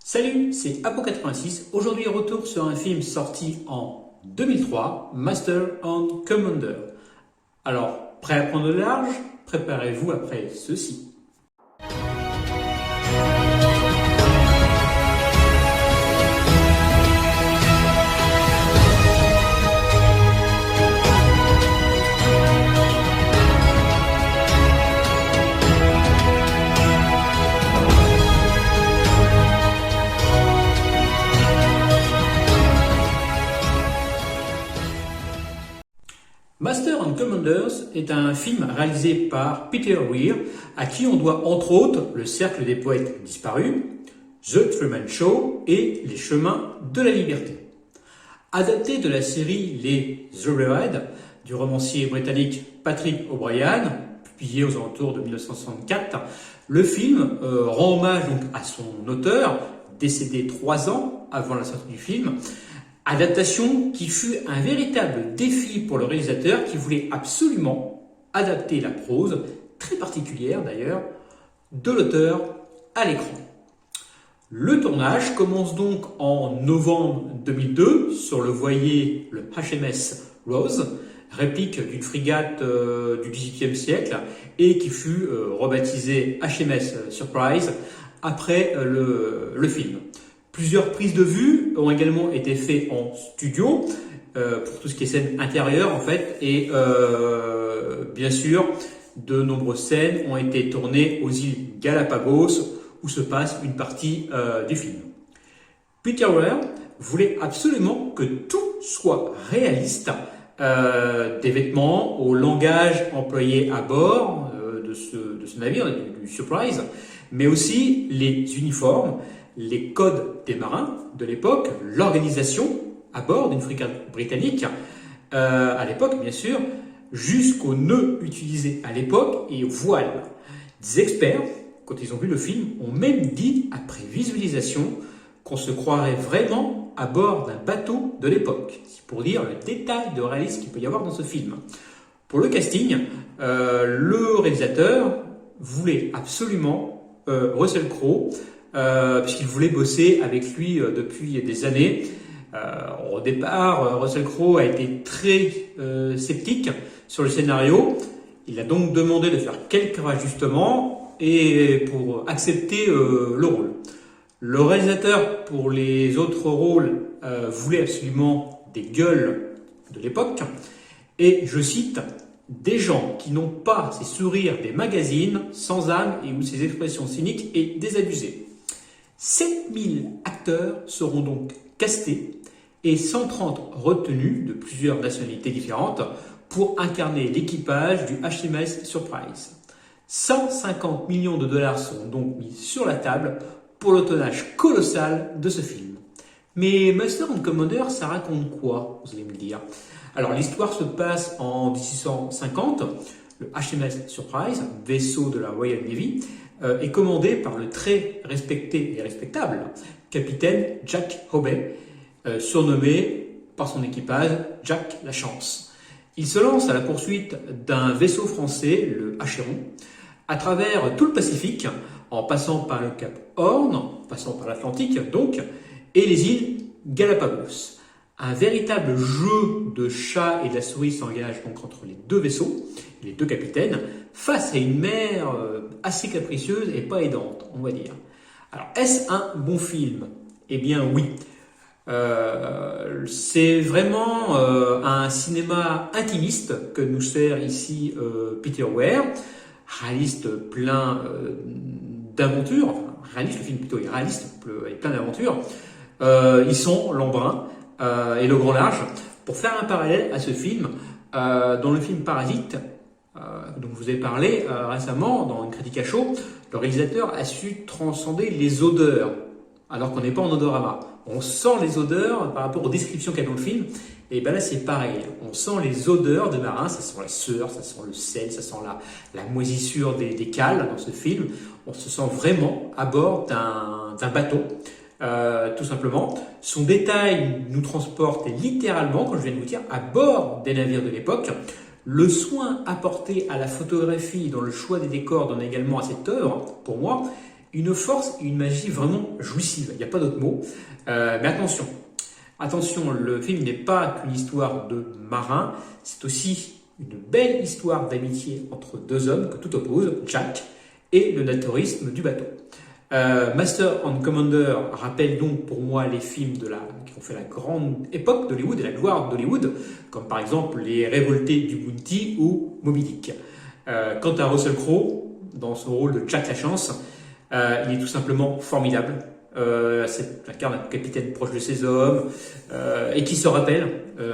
Salut, c'est Apo86. Aujourd'hui, retour sur un film sorti en 2003, Master and Commander. Alors, prêt à prendre de large? Préparez-vous après ceci. Master and Commanders est un film réalisé par Peter Weir, à qui on doit entre autres Le Cercle des Poètes Disparus, The Truman Show et Les Chemins de la Liberté. Adapté de la série Les Thoroughbreds du romancier britannique Patrick O'Brian, publié aux alentours de 1964, le film rend hommage donc à son auteur, décédé 3 ans avant la sortie du film. Adaptation qui fut un véritable défi pour le réalisateur qui voulait absolument adapter la prose, très particulière d'ailleurs, de l'auteur à l'écran. Le tournage commence donc en novembre 2002 sur le voilier le HMS Rose, réplique d'une frégate du XVIIIe siècle et qui fut rebaptisée HMS Surprise après le film. Plusieurs prises de vue ont également été faites en studio pour tout ce qui est scène intérieure en fait et bien sûr de nombreuses scènes ont été tournées aux îles Galapagos où se passe une partie du film. Peter Weir voulait absolument que tout soit réaliste, des vêtements au langage employé à bord de ce navire, du Surprise, mais aussi les uniformes, les codes des marins de l'époque, l'organisation à bord d'une frégate britannique, à l'époque bien sûr, jusqu'aux nœuds utilisés à l'époque et aux voiles. Des experts, quand ils ont vu le film, ont même dit, après visualisation, qu'on se croirait vraiment à bord d'un bateau de l'époque. C'est pour dire le détail de réalisme qu'il peut y avoir dans ce film. Pour le casting, le réalisateur voulait absolument Russell Crowe, puisqu'il voulait bosser avec lui depuis des années. Au départ, Russell Crowe a été très sceptique sur le scénario. Il a donc demandé de faire quelques ajustements et pour accepter le rôle. Le réalisateur, pour les autres rôles, voulait absolument des gueules de l'époque. Et je cite, « des gens qui n'ont pas ces sourires des magazines, sans âme et ou ces expressions cyniques et désabusées ». 7000 acteurs seront donc castés et 130 retenus de plusieurs nationalités différentes pour incarner l'équipage du HMS Surprise. 150 millions de dollars seront donc mis sur la table pour le tonnage colossal de ce film. Mais Master and Commander, ça raconte quoi, vous allez me le dire? Alors l'histoire se passe en 1650. Le HMS Surprise, vaisseau de la Royal Navy, est commandé par le très respecté et respectable capitaine Jack Hobey, surnommé par son équipage Jack la Chance. Il se lance à la poursuite d'un vaisseau français, le Acheron, à travers tout le Pacifique, en passant par le cap Horn, en passant par l'Atlantique donc, et les îles Galapagos. Un véritable jeu de chat et de la souris s'engage donc entre les deux vaisseaux, les deux capitaines, face à une mer assez capricieuse et pas aidante, on va dire. Alors, est-ce un bon film? Eh bien oui. C'est vraiment un cinéma intimiste que nous sert ici Peter Weir, réaliste plein d'aventures, enfin, réaliste, le film plutôt est réaliste et plein d'aventures. Ils sont l'embrun et le grand large. Pour faire un parallèle à ce film, dans le film Parasite, dont je vous ai parlé récemment dans une critique à chaud, le réalisateur a su transcender les odeurs, alors qu'on n'est pas en odorama. On sent les odeurs par rapport aux descriptions qu'il y a dans le film, et ben là c'est pareil. On sent les odeurs des marins, ça sent la sueur, ça sent le sel, ça sent la moisissure des cales dans ce film. On se sent vraiment à bord d'un bateau. Tout simplement. Son détail nous transporte littéralement, comme je viens de vous dire, à bord des navires de l'époque. Le soin apporté à la photographie dans le choix des décors donne également à cette œuvre, pour moi, une force et une magie vraiment jouissive. Il n'y a pas d'autre mot. Mais attention, le film n'est pas qu'une histoire de marins, c'est aussi une belle histoire d'amitié entre deux hommes que tout oppose, Jack et le naturisme du bateau. Master and Commander rappelle donc pour moi les films qui ont fait la grande époque d'Hollywood et la gloire d'Hollywood, comme par exemple Les Révoltés du Bounty ou Moby Dick. Quant à Russell Crowe, dans son rôle de Jack Lachance, il est tout simplement formidable. C'est incarne un capitaine proche de ses hommes et qui se rappelle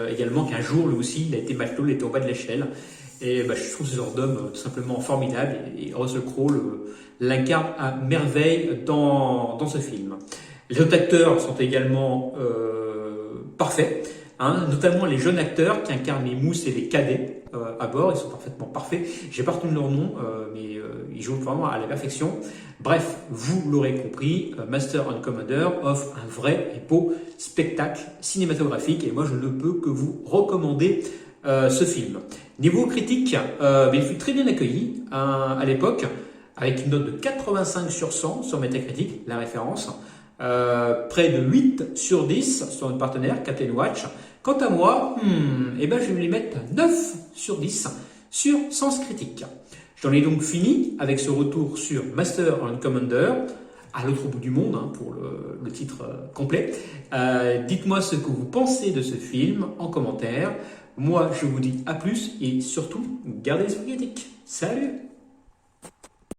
également qu'un jour, lui aussi, il a été matelot, il était au bas de l'échelle. Et je trouve ce genre d'homme tout simplement formidable et Russell Crowe l'incarne à merveille dans ce film. Les autres acteurs sont également parfaits, hein, notamment les jeunes acteurs qui incarnent les mousses et les cadets à bord, ils sont parfaitement parfaits. J'ai pas retenu leur nom, mais ils jouent vraiment à la perfection. Bref, vous l'aurez compris, Master and Commander offre un vrai et beau spectacle cinématographique et moi je ne peux que vous recommander ce film. Niveau critique, il fut très bien accueilli à l'époque, avec une note de 85 sur 100 sur Metacritic, la référence, près de 8 sur 10 sur notre partenaire Captain Watch. Quant à moi, je vais lui mettre 9 sur 10 sur Sens Critique. J'en ai donc fini avec ce retour sur Master and Commander, à l'autre bout du monde, hein, pour le titre complet. Dites-moi ce que vous pensez de ce film en commentaire. Moi, je vous dis à plus et surtout, gardez l'esprit critique. Salut!